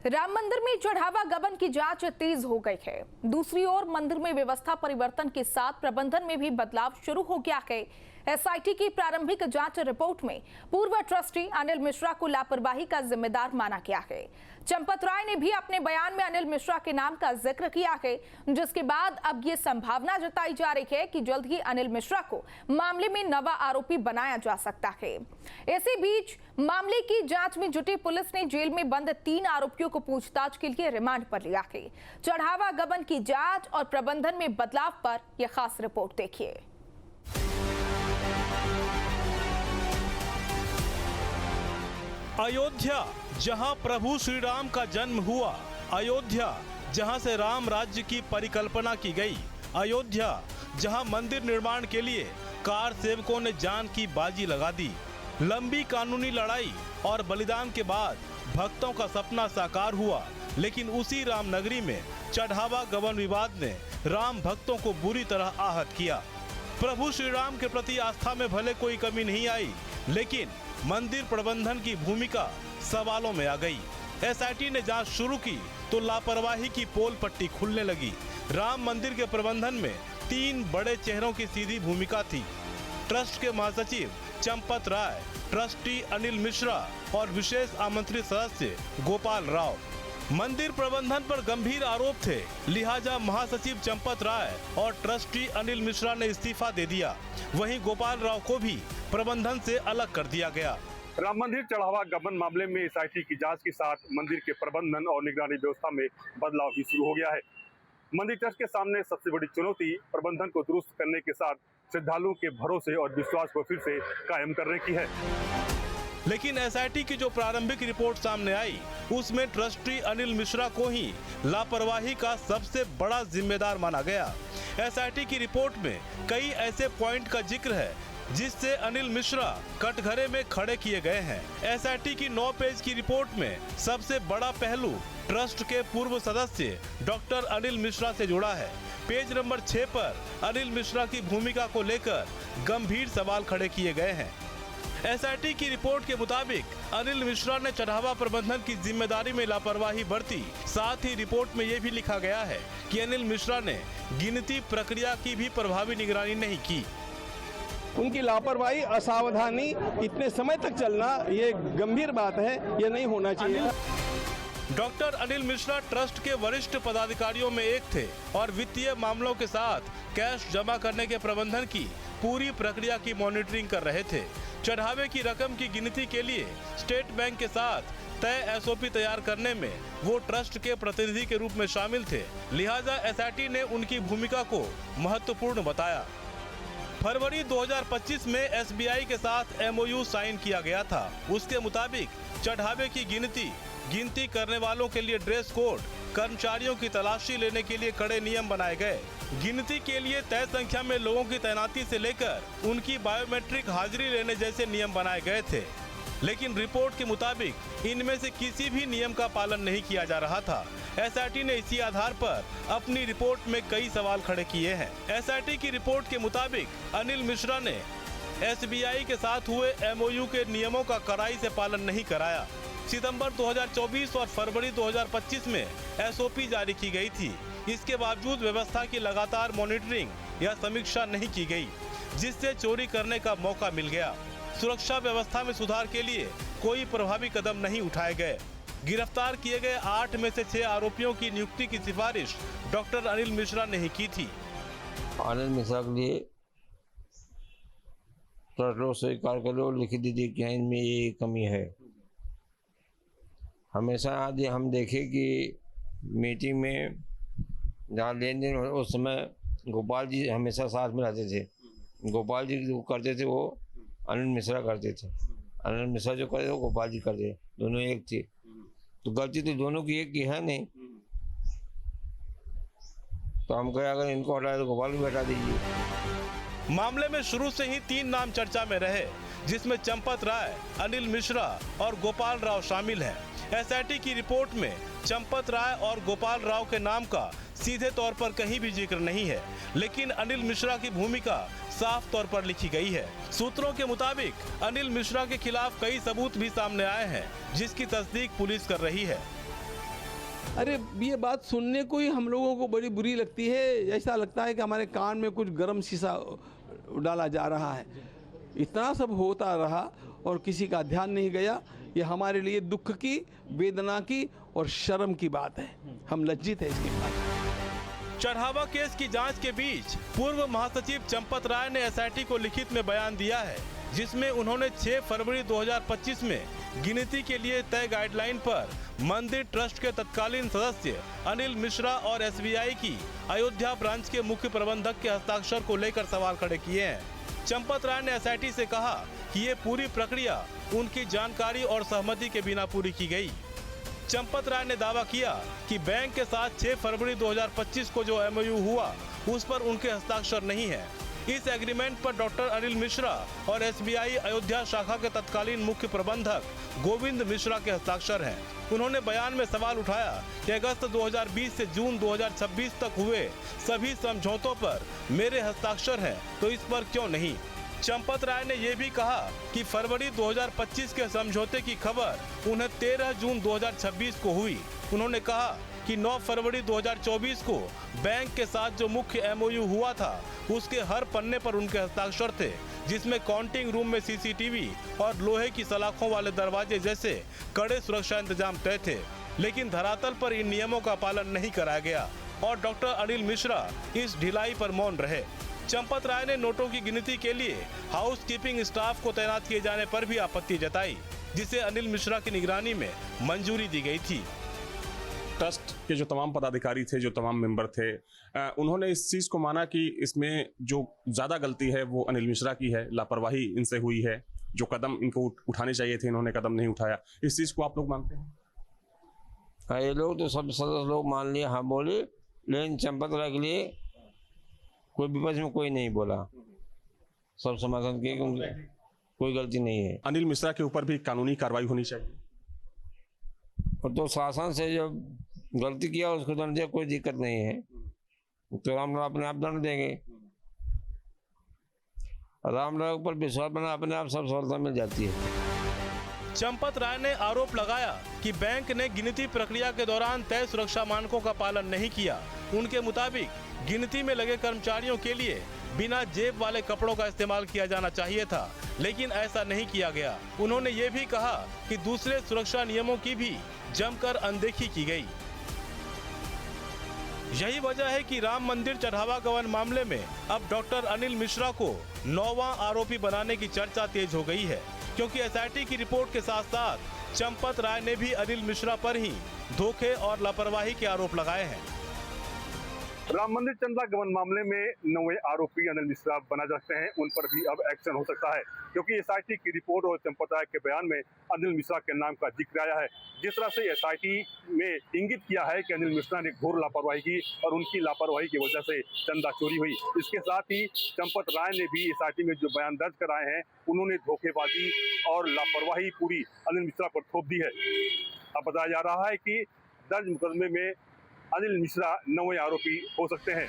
राम मंदिर में चढ़ावा गबन की जांच तेज हो गई है। दूसरी ओर मंदिर में व्यवस्था परिवर्तन के साथ प्रबंधन में भी बदलाव शुरू हो गया है। एसआईटी की प्रारंभिक जांच रिपोर्ट में पूर्व ट्रस्टी अनिल मिश्रा को लापरवाही का जिम्मेदार माना गया है। चंपत राय ने भी अपने बयान में अनिल मिश्रा के नाम का जिक्र किया है, जिसके बाद अब ये संभावना जताई जा रही है कि जल्द ही अनिल मिश्रा को मामले में नवा आरोपी बनाया जा सकता है। इसी बीच मामले की जांच में जुटी पुलिस ने जेल में बंद 3 आरोपियों को पूछताछ के लिए रिमांड पर लिया है। चढ़ावा गबन की जांच और प्रबंधन में बदलाव पर यह खास रिपोर्ट देखिए। अयोध्या, जहां प्रभु श्री राम का जन्म हुआ, अयोध्या जहां से राम राज्य की परिकल्पना की गई, अयोध्या जहां मंदिर निर्माण के लिए कार सेवकों ने जान की बाजी लगा दी। लंबी कानूनी लड़ाई और बलिदान के बाद भक्तों का सपना साकार हुआ, लेकिन उसी रामनगरी में चढ़ावा गबन विवाद ने राम भक्तों को बुरी तरह आहत किया। प्रभु श्री राम के प्रति आस्था में भले कोई कमी नहीं आई, लेकिन मंदिर प्रबंधन की भूमिका सवालों में आ गई। एसआईटी ने जांच शुरू की तो लापरवाही की पोल पट्टी खुलने लगी। राम मंदिर के प्रबंधन में 3 बड़े चेहरों की सीधी भूमिका थी। ट्रस्ट के महासचिव चंपत राय, ट्रस्टी अनिल मिश्रा और विशेष आमंत्रित सदस्य गोपाल राव। मंदिर प्रबंधन पर गंभीर आरोप थे, लिहाजा महासचिव चंपत राय और ट्रस्टी अनिल मिश्रा ने इस्तीफा दे दिया। वहीं गोपाल राव को भी प्रबंधन से अलग कर दिया गया। राम मंदिर चढ़ावा गबन मामले में एसआईटी की जांच के साथ मंदिर के प्रबंधन और निगरानी व्यवस्था में बदलाव भी शुरू हो गया है। मंदिर ट्रस्ट के सामने सबसे बड़ी चुनौती प्रबंधन को दुरुस्त करने के साथ श्रद्धालुओं के भरोसे और विश्वास को फिर से कायम करने की है। लेकिन एसआईटी की जो प्रारंभिक रिपोर्ट सामने आई, उसमें ट्रस्टी अनिल मिश्रा को ही लापरवाही का सबसे बड़ा जिम्मेदार माना गया। एसआईटी की रिपोर्ट में कई ऐसे पॉइंट का जिक्र है जिससे अनिल मिश्रा कटघरे में खड़े किए गए हैं। एसआईटी की 9 पेज की रिपोर्ट में सबसे बड़ा पहलू ट्रस्ट के पूर्व सदस्य डॉक्टर अनिल मिश्रा से जुड़ा है। पेज नंबर 6 पर अनिल मिश्रा की भूमिका को लेकर गंभीर सवाल खड़े किए गए हैं। एसआईटी की रिपोर्ट के मुताबिक अनिल मिश्रा ने चढ़ावा प्रबंधन की जिम्मेदारी में लापरवाही बरती। साथ ही रिपोर्ट में ये भी लिखा गया है कि अनिल मिश्रा ने गिनती प्रक्रिया की भी प्रभावी निगरानी नहीं की। उनकी लापरवाही, असावधानी, इतने समय तक चलना, ये गंभीर बात है, ये नहीं होना चाहिए। डॉक्टर अनिल मिश्रा ट्रस्ट के वरिष्ठ पदाधिकारियों में एक थे और वित्तीय मामलों के साथ कैश जमा करने के प्रबंधन की पूरी प्रक्रिया की मॉनिटरिंग कर रहे थे। चढ़ावे की रकम की गिनती के लिए स्टेट बैंक के साथ तय एसओपी तैयार करने में वो ट्रस्ट के प्रतिनिधि के रूप में शामिल थे, लिहाजा एसआईटी ने उनकी भूमिका को महत्वपूर्ण बताया। फरवरी 2025 में एसबीआई के साथ एमओयू साइन किया गया था। उसके मुताबिक चढ़ावे की गिनती करने वालों के लिए ड्रेस कोड, कर्मचारियों की तलाशी लेने के लिए कड़े नियम बनाए गए। गिनती के लिए तय संख्या में लोगों की तैनाती से लेकर उनकी बायोमेट्रिक हाजिरी लेने जैसे नियम बनाए गए थे, लेकिन रिपोर्ट के मुताबिक इनमें से किसी भी नियम का पालन नहीं किया जा रहा था। एसआईटी ने इसी आधार पर अपनी रिपोर्ट में कई सवाल खड़े किए हैं। एसआईटी की रिपोर्ट के मुताबिक अनिल मिश्रा ने एसबीआई के साथ हुए एमओयू के नियमों का कड़ाई से पालन नहीं कराया। सितंबर 2024 और फरवरी 2025 में एसओपी जारी की गई थी। इसके बावजूद व्यवस्था की लगातार मॉनिटरिंग या समीक्षा नहीं की गई, जिससे चोरी करने का मौका मिल गया। सुरक्षा व्यवस्था में सुधार के लिए कोई प्रभावी कदम नहीं उठाए गए। गिरफ्तार किए गए 8 में से 6 आरोपियों की नियुक्ति की सिफारिश डॉक्टर अनिल मिश्रा ने ही की थी। अनिल मिश्रा के लिए ट्रस्ट स्वीकार करो, लिख दीजिए कि इनमें ये कमी है। हमेशा आज हम देखे कि मीटिंग में जहाँ लेन देन उस समय गोपाल जी हमेशा साथ में रहते थे। गोपाल जी जो करते थे वो अनिल मिश्रा करते थे, अनिल मिश्रा जो करते वो गोपाल जी करते, दोनों एक थे। तो गलती तो दोनों की एक की है नहीं, तो हम कहे अगर इनको हटाए तो गोपाल भी हटा दीजिए। मामले में शुरू से ही 3 नाम चर्चा में रहे, जिसमें चंपत राय, अनिल मिश्रा और गोपाल राव शामिल हैं। एसआईटी की रिपोर्ट में चंपत राय और गोपाल राव के नाम का सीधे तौर पर कहीं भी जिक्र नहीं है, लेकिन अनिल मिश्रा की भूमिका साफ तौर पर लिखी गई है। सूत्रों के मुताबिक अनिल मिश्रा के खिलाफ कई सबूत भी सामने आए हैं, जिसकी तस्दीक पुलिस कर रही है। अरे ये बात सुनने को ही हम लोगों को बड़ी बुरी लगती है। ऐसा लगता है कि हमारे कान में कुछ गर्म शीशा डाला जा रहा है। इतना सब होता रहा और किसी का ध्यान नहीं गया। ये हमारे लिए दुख की, वेदना की और शर्म की बात है। हम लज्जित हैं इसके बाद। चढ़ावा केस की जांच के बीच पूर्व महासचिव चंपत राय ने एसआईटी को लिखित में बयान दिया है, जिसमें उन्होंने 6 फरवरी 2025 में गिनती के लिए तय गाइडलाइन पर मंदिर ट्रस्ट के तत्कालीन सदस्य अनिल मिश्रा और एसबीआई की अयोध्या ब्रांच के मुख्य प्रबंधक के हस्ताक्षर को लेकर सवाल खड़े किए हैं। चंपत राय ने एसआईटी से कहा कि ये पूरी प्रक्रिया उनकी जानकारी और सहमति के बिना पूरी की गई। चंपत राय ने दावा किया कि बैंक के साथ 6 फरवरी 2025 को जो एमओयू हुआ उस पर उनके हस्ताक्षर नहीं है। इस एग्रीमेंट पर डॉक्टर अनिल मिश्रा और एसबीआई अयोध्या शाखा के तत्कालीन मुख्य प्रबंधक गोविंद मिश्रा के हस्ताक्षर हैं। उन्होंने बयान में सवाल उठाया कि अगस्त 2020 से जून 2026 तक हुए सभी समझौतों पर मेरे हस्ताक्षर हैं, तो इस पर क्यों नहीं। चंपत राय ने यह भी कहा कि फरवरी 2025 के समझौते की खबर उन्हें 13 जून 2026 को हुई। उन्होंने कहा कि 9 फरवरी 2024 को बैंक के साथ जो मुख्य एमओयू हुआ था उसके हर पन्ने पर उनके हस्ताक्षर थे, जिसमें काउंटिंग रूम में सीसीटीवी और लोहे की सलाखों वाले दरवाजे जैसे कड़े सुरक्षा इंतजाम तय थे। लेकिन धरातल पर इन नियमों का पालन नहीं कराया गया और डॉक्टर अनिल मिश्रा इस ढिलाई पर मौन रहे। चंपत राय ने नोटों की गिनती के लिए हाउस कीपिंग स्टाफ को तैनात किए जाने पर भी आपत्ति जताई, जिसे अनिल मिश्रा की निगरानी में मंजूरी दी गई थी। ट्रस्ट के जो तमाम पदाधिकारी थे, जो तमाम मेंबर थे, उन्होंने इस चीज़ को माना कि इसमें जो ज़्यादा गलती है वो अनिल मिश्रा की है, लापरवाही इनसे हुई है। जो कदम इनको उठाने चाहिए थे इन्होंने कदम नहीं उठाया। इस चीज़ को आप लोग मानते हैं? हाँ, ये लोग तो सब सदस्य लोग मान लिए, हाँ बोले, लेकिन चंपत राय के लिए कोई विपक्ष में कोई नहीं बोला, सब समर्थन किए क्योंकि कोई गलती नहीं है। अनिल मिश्रा के ऊपर भी कानूनी कार्रवाई होनी चाहिए। और तो शासन से जो गलती किया उसको दंड दिया, कोई दिक्कत नहीं है, तो राम अपने आप दंड देंगे। राम पर विश्वास बना, अपने आप सब सफलता मिल जाती है। चंपत राय ने आरोप लगाया कि बैंक ने गिनती प्रक्रिया के दौरान तय सुरक्षा मानकों का पालन नहीं किया। उनके मुताबिक गिनती में लगे कर्मचारियों के लिए बिना जेब वाले कपड़ों का इस्तेमाल किया जाना चाहिए था, लेकिन ऐसा नहीं किया गया। उन्होंने ये भी कहा कि दूसरे सुरक्षा नियमों की भी जमकर अनदेखी की गई। यही वजह है कि राम मंदिर चढ़ावा गबन मामले में अब डॉक्टर अनिल मिश्रा को 9वां आरोपी बनाने की चर्चा तेज हो गई है, क्योंकि एसआईटी की रिपोर्ट के साथ साथ चंपत राय ने भी अनिल मिश्रा पर ही धोखे और लापरवाही के आरोप लगाए हैं। राम मंदिर चंदा गबन मामले में 9वें आरोपी अनिल मिश्रा बना सकते हैं। उन पर भी अब एक्शन हो सकता है, क्योंकि एसआईटी की रिपोर्ट और चंपत राय के बयान में अनिल मिश्रा के नाम का जिक्र आया है। जिस तरह से एसआईटी में इंगित किया है कि अनिल मिश्रा ने घोर लापरवाही की और उनकी लापरवाही की वजह से चंदा चोरी हुई। इसके साथ ही चंपत राय ने भी एसआईटी में जो बयान दर्ज कराए हैं, उन्होंने धोखेबाजी और लापरवाही पूरी अनिल मिश्रा पर थोप दी है। अब बताया जा रहा है कि दर्ज मुकदमे में अनिल मिश्रा 9वें आरोपी हो सकते हैं।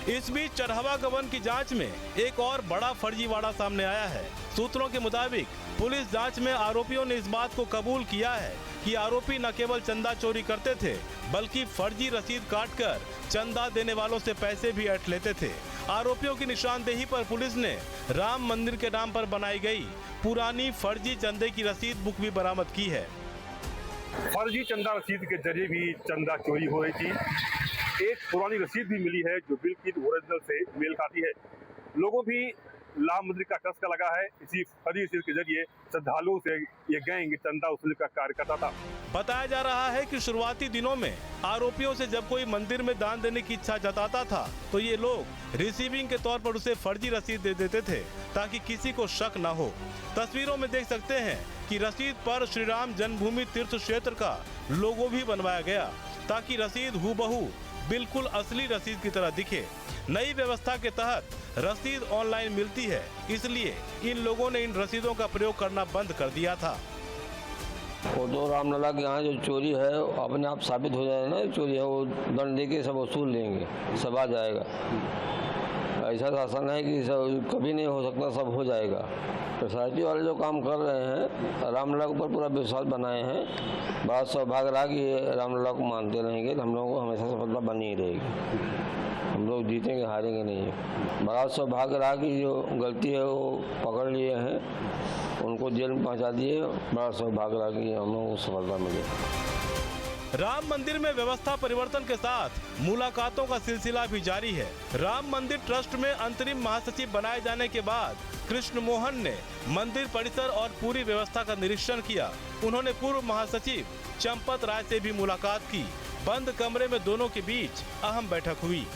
इस बीच चढ़ावा गबन की जांच में एक और बड़ा फर्जीवाड़ा सामने आया है। सूत्रों के मुताबिक पुलिस जांच में आरोपियों ने इस बात को कबूल किया है कि आरोपी न केवल चंदा चोरी करते थे, बल्कि फर्जी रसीद काटकर चंदा देने वालों से पैसे भी ऐंठ लेते थे। आरोपियों की निशानदेही पर पुलिस ने राम मंदिर के नाम पर बनाई गई पुरानी फर्जी चंदे की रसीद बुक भी बरामद की है। फर्जी चंदा रसीद के जरिए भी चंदा चोरी हो रही थी। एक पुरानी रसीद भी मिली है जो बिल्कुल ओरिजिनल से मेल खाती है। लोगों भी राम मंदिर का टस्का लगा है। इसी फर्जी रसीद के जरिए श्रद्धालुओं से ये गैंग चंदा वसूलने का कार्य करता था। बताया जा रहा है कि शुरुआती दिनों में आरोपियों से जब कोई मंदिर में दान देने की इच्छा जताता था, तो ये लोग रिसीविंग के तौर पर उसे फर्जी रसीद दे देते थे, ताकि किसी को शक न हो। तस्वीरों में देख सकते हैं कि रसीद पर श्री राम जन्मभूमि तीर्थ क्षेत्र का लोगो भी बनवाया गया, ताकि रसीद हूबहू बिल्कुल असली रसीद की तरह दिखे। नई व्यवस्था के तहत रसीद ऑनलाइन मिलती है, इसलिए इन लोगों ने इन रसीदों का प्रयोग करना बंद कर दिया था। वो तो रामलला के यहाँ जो चोरी है अपने आप साबित हो जाएगा ना चोरी है, वो दंड दे के सब वसूल लेंगे, सब आ जाएगा। ऐसा शासन है कि सब कभी नहीं हो सकता, सब हो जाएगा। सोसाइटी वाले जो काम कर रहे हैं, रामलला के ऊपर पूरा विश्वास बनाए हैं। बड़ा सौभाग्य रहा कि रामलला को मानते रहेंगे तो हम लोगों को हमेशा सफलता बनी ही रहेगी। हम लोग जीतेंगे, हारेंगे नहीं। बड़ा सौभाग्य रहा कि जो गलती है वो पकड़ लिए हैं, उनको जेल में पहुंचा दिए। बड़ा सौभाग्य रहा कि हम लोगों को सफलता मिली। राम मंदिर में व्यवस्था परिवर्तन के साथ मुलाकातों का सिलसिला भी जारी है। राम मंदिर ट्रस्ट में अंतरिम महासचिव बनाए जाने के बाद कृष्ण मोहन ने मंदिर परिसर और पूरी व्यवस्था का निरीक्षण किया। उन्होंने पूर्व महासचिव चंपत राय से भी मुलाकात की। बंद कमरे में दोनों के बीच अहम बैठक हुई।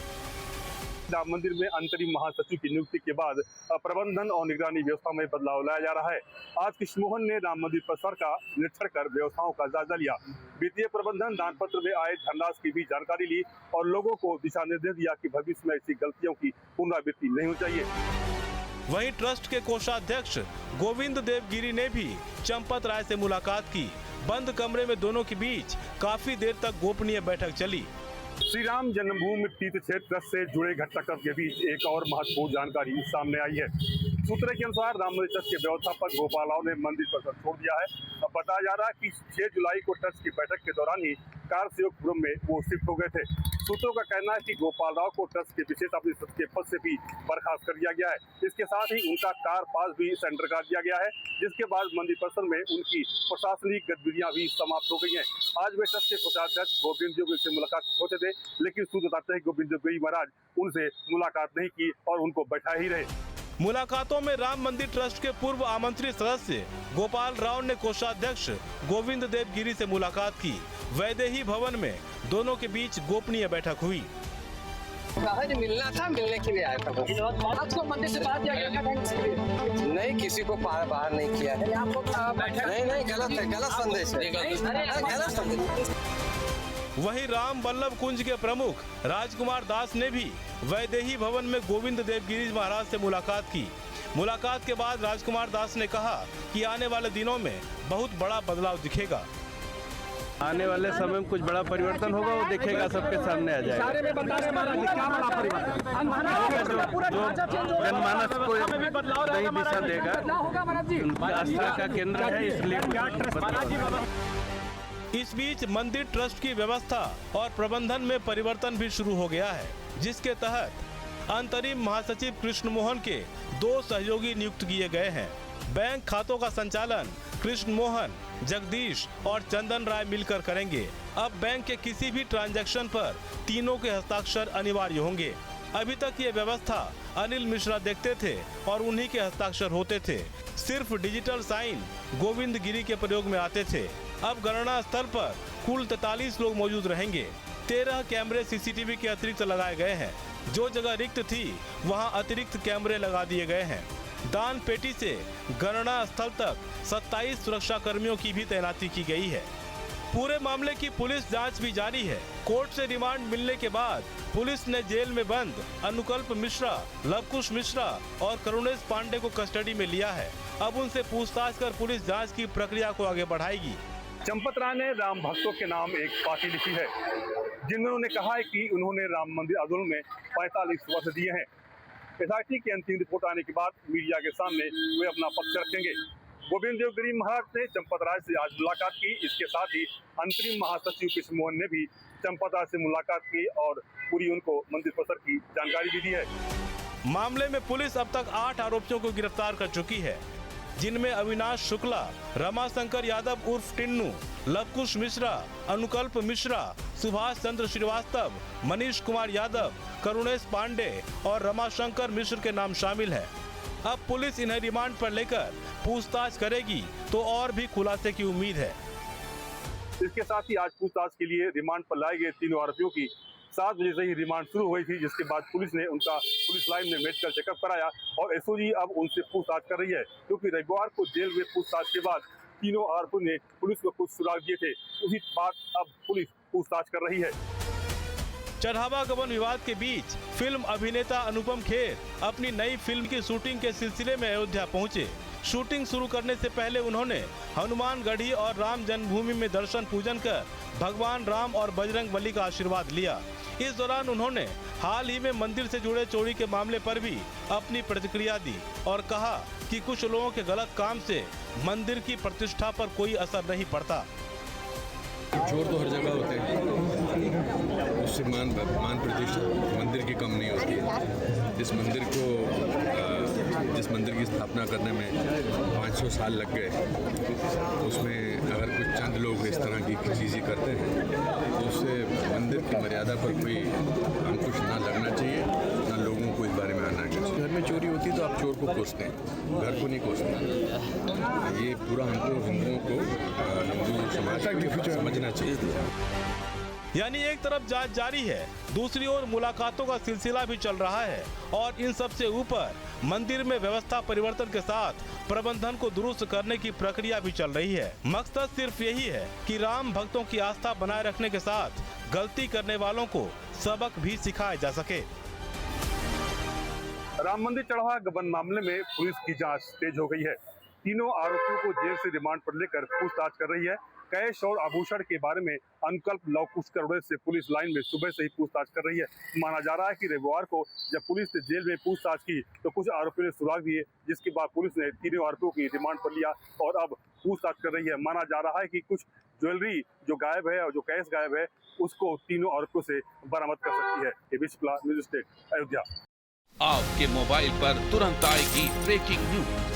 राम मंदिर में अंतरिम महासचिव की नियुक्ति के बाद प्रबंधन और निगरानी व्यवस्था में बदलाव लाया जा रहा है। आज कृष्ण मोहन ने राम मंदिर परिसर का निरीक्षण कर व्यवस्थाओं का जायजा लिया। वित्तीय प्रबंधन, दान पत्र में आए धनराशि की भी जानकारी ली और लोगों को दिशा निर्देश दिया कि भविष्य में ऐसी गलतियों की पुनरावृत्ति नहीं होनी चाहिए। वहीं ट्रस्ट के कोषाध्यक्ष गोविंद देव गिरी ने भी चंपत राय से मुलाकात की। बंद कमरे में दोनों के बीच काफी देर तक गोपनीय बैठक चली। श्री राम जन्मभूमि तीर्थ क्षेत्र ट्रस्ट से जुड़े घटनाक्रम के बीच एक और महत्वपूर्ण जानकारी सामने आई है। सूत्रों के अनुसार राम मंदिर ट्रस्ट के व्यवस्थापक गोपाल राव ने मंदिर परिसर छोड़ दिया है। अब बताया जा रहा है कि 6 जुलाई को ट्रस्ट की बैठक के दौरान ही कार सहयोगपुरम में वो शिफ्ट हो गए थे। सूत्रों का कहना है कि गोपाल राव को ट्रस्ट के विशेष ऑफिसर के पद से भी बर्खास्त कर दिया गया है। इसके साथ ही उनका कार पास भी सेंटर कर दिया गया है, जिसके बाद मंदिर परिसर में उनकी प्रशासनिक गतिविधियां भी समाप्त हो गई हैं। आज वे ट्रस्ट के कोषाध्यक्ष गोविंद देव गिरी से मुलाकात होते थे, लेकिन सूत्र बताते हैं कि गोविंद देव गिरी महाराज उनसे मुलाकात नहीं की और उनको बैठा ही रहे। मुलाकातों में राम मंदिर ट्रस्ट के पूर्व आमंत्रित सदस्य गोपाल राव ने कोषाध्यक्ष गोविंद देव गिरी से मुलाकात की। वैदेही भवन में दोनों के बीच गोपनीय बैठक हुई। मिलना था, मिलने के लिए आया था। आपको मंदिर से बाहर किया गया? नहीं, किसी को बाहर नहीं किया है। नहीं, गलत है, गलत संदेश है, गलत संदेश। वहीं राम वल्लभ कुंज के प्रमुख राजकुमार दास ने भी वैदेही भवन में गोविंद देव गिरी महाराज से मुलाकात की। मुलाकात के बाद राजकुमार दास ने कहा कि आने वाले दिनों में बहुत बड़ा बदलाव दिखेगा। आने वाले समय में कुछ बड़ा परिवर्तन होगा, वो दिखेगा, सबके सामने आ जाएगा। जो जनमानस को नई दिशा देगा, आस्था का केंद्र है, इसलिए। इस बीच मंदिर ट्रस्ट की व्यवस्था और प्रबंधन में परिवर्तन भी शुरू हो गया है, जिसके तहत अंतरिम महासचिव कृष्ण मोहन के 2 सहयोगी नियुक्त किए गए हैं। बैंक खातों का संचालन कृष्ण मोहन, जगदीश और चंदन राय मिलकर करेंगे। अब बैंक के किसी भी ट्रांजैक्शन पर तीनों के हस्ताक्षर अनिवार्य होंगे। अभी तक ये व्यवस्था अनिल मिश्रा देखते थे और उन्हीं के हस्ताक्षर होते थे। सिर्फ डिजिटल साइन गोविंद गिरी के प्रयोग में आते थे। अब गणना स्थल पर कुल 43 लोग मौजूद रहेंगे। 13 कैमरे सीसीटीवी के अतिरिक्त लगाए गए हैं। जो जगह रिक्त थी वहां अतिरिक्त कैमरे लगा दिए गए हैं। दान पेटी से गणना स्थल तक 27 सुरक्षा कर्मियों की भी तैनाती की गई है। पूरे मामले की पुलिस जांच भी जारी है। कोर्ट से रिमांड मिलने के बाद पुलिस ने जेल में बंद अनुकल्प मिश्रा, लवकुश मिश्रा और करुणेश पांडे को कस्टडी में लिया है। अब उनसे पूछताछ कर पुलिस जांच की प्रक्रिया को आगे बढ़ाएगी। चंपत राय ने राम भक्तों के नाम एक पार्टी लिखी है, जिनमें उन्होंने कहा है कि उन्होंने राम मंदिर आंदोलन में 45 वर्ष दिए हैं। एसआईटी की अंतिम रिपोर्ट आने के बाद मीडिया के सामने वे अपना पक्ष रखेंगे। गोविंद देव गिरी महाराज ने चंपत राय से आज मुलाकात की। इसके साथ ही अंतरिम महासचिव कृष्ण मोहन ने भी चंपत राय से मुलाकात की और पूरी उनको मंदिर परिसर की जानकारी भी दी है। मामले में पुलिस अब तक 8 आरोपियों को गिरफ्तार कर चुकी है, जिनमें अविनाश शुक्ला, रमाशंकर यादव उर्फ टिन्नू, लवकुश मिश्रा, अनुकल्प मिश्रा, सुभाष चंद्र श्रीवास्तव, मनीष कुमार यादव, करुणेश पांडे और रमाशंकर मिश्र के नाम शामिल है। अब पुलिस इन्हें रिमांड पर लेकर पूछताछ करेगी तो और भी खुलासे की उम्मीद है। इसके साथ ही आज पूछताछ के लिए रिमांड पर लाए गए तीनों आरोपियों की 7 बजे से ही रिमांड शुरू हुई थी, जिसके बाद पुलिस ने उनका पुलिस लाइन में मेडिकल चेकअप कराया और एसओजी अब उनसे पूछताछ कर रही है, क्योंकि रविवार को जेल में पूछताछ के बाद तीनों आरोपियों ने पुलिस को कुछ सुराग दिए थे। उसी बाद अब पुलिस पूछताछ कर रही है। चढ़ावा गबन विवाद के बीच फिल्म अभिनेता अनुपम खेर अपनी नई फिल्म की शूटिंग के सिलसिले में अयोध्या पहुंचे। शूटिंग शुरू करने से पहले उन्होंने हनुमानगढ़ी और राम जन्मभूमि में दर्शन पूजन कर भगवान राम और बजरंग बली का आशीर्वाद लिया। इस दौरान उन्होंने हाल ही में मंदिर से जुड़े चोरी के मामले पर भी अपनी प्रतिक्रिया दी और कहा कि कुछ लोगों के गलत काम से मंदिर की प्रतिष्ठा पर कोई असर नहीं पड़ता। चोर तो हर जगह होते हैं, उससे मान प्रतिष्ठा मंदिर की कम नहीं होती है। जिस मंदिर की स्थापना करने में 500 साल लग गए, उसमें अगर कुछ चंद लोग इस तरह की चीज़ें करते हैं तो उससे मंदिर की मर्यादा पर कोई अंकुश ना लगना चाहिए, ना लोगों को इस बारे में आना चाहिए। घर में चोरी होती है तो आप चोर को कोसते हैं, घर को नहीं कोसते। ये पूरा हमको हिंदुओं को हिंदू समाज को समझना चाहिए। यानी एक तरफ जांच जारी है, दूसरी ओर मुलाकातों का सिलसिला भी चल रहा है और इन सबसे ऊपर मंदिर में व्यवस्था परिवर्तन के साथ प्रबंधन को दुरुस्त करने की प्रक्रिया भी चल रही है। मकसद सिर्फ यही है कि राम भक्तों की आस्था बनाए रखने के साथ गलती करने वालों को सबक भी सिखाया जा सके। राम मंदिर चढ़ावा गबन मामले में पुलिस की जांच तेज हो गई है। तीनों आरोपियों को जेल से रिमांड पर लेकर पूछताछ कर रही है। कैश और आभूषण के बारे में अनुकल्प लव कुश करोड़े से पुलिस लाइन में सुबह से ही पूछताछ कर रही है। माना जा रहा है कि रविवार को जब पुलिस ने जेल में पूछताछ की तो कुछ आरोपियों ने सुराग दिए, जिसके बाद पुलिस ने तीनों आरोपियों की रिमांड पर लिया और अब पूछताछ कर रही है। माना जा रहा है कि कुछ ज्वेलरी जो गायब है और जो कैश गायब है उसको तीनों आरोपियों से बरामद कर सकती है। ABP Shukla, news state, Ayodhya. आपके मोबाइल पर तुरंत आएगी ब्रेकिंग न्यूज।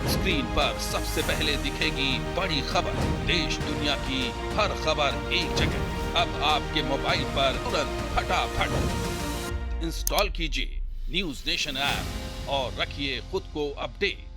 स्क्रीन पर सबसे पहले दिखेगी बड़ी खबर। देश दुनिया की हर खबर एक जगह। अब आपके मोबाइल पर तुरंत फटाफट इंस्टॉल कीजिए न्यूज़ नेशन ऐप और रखिए खुद को अपडेट।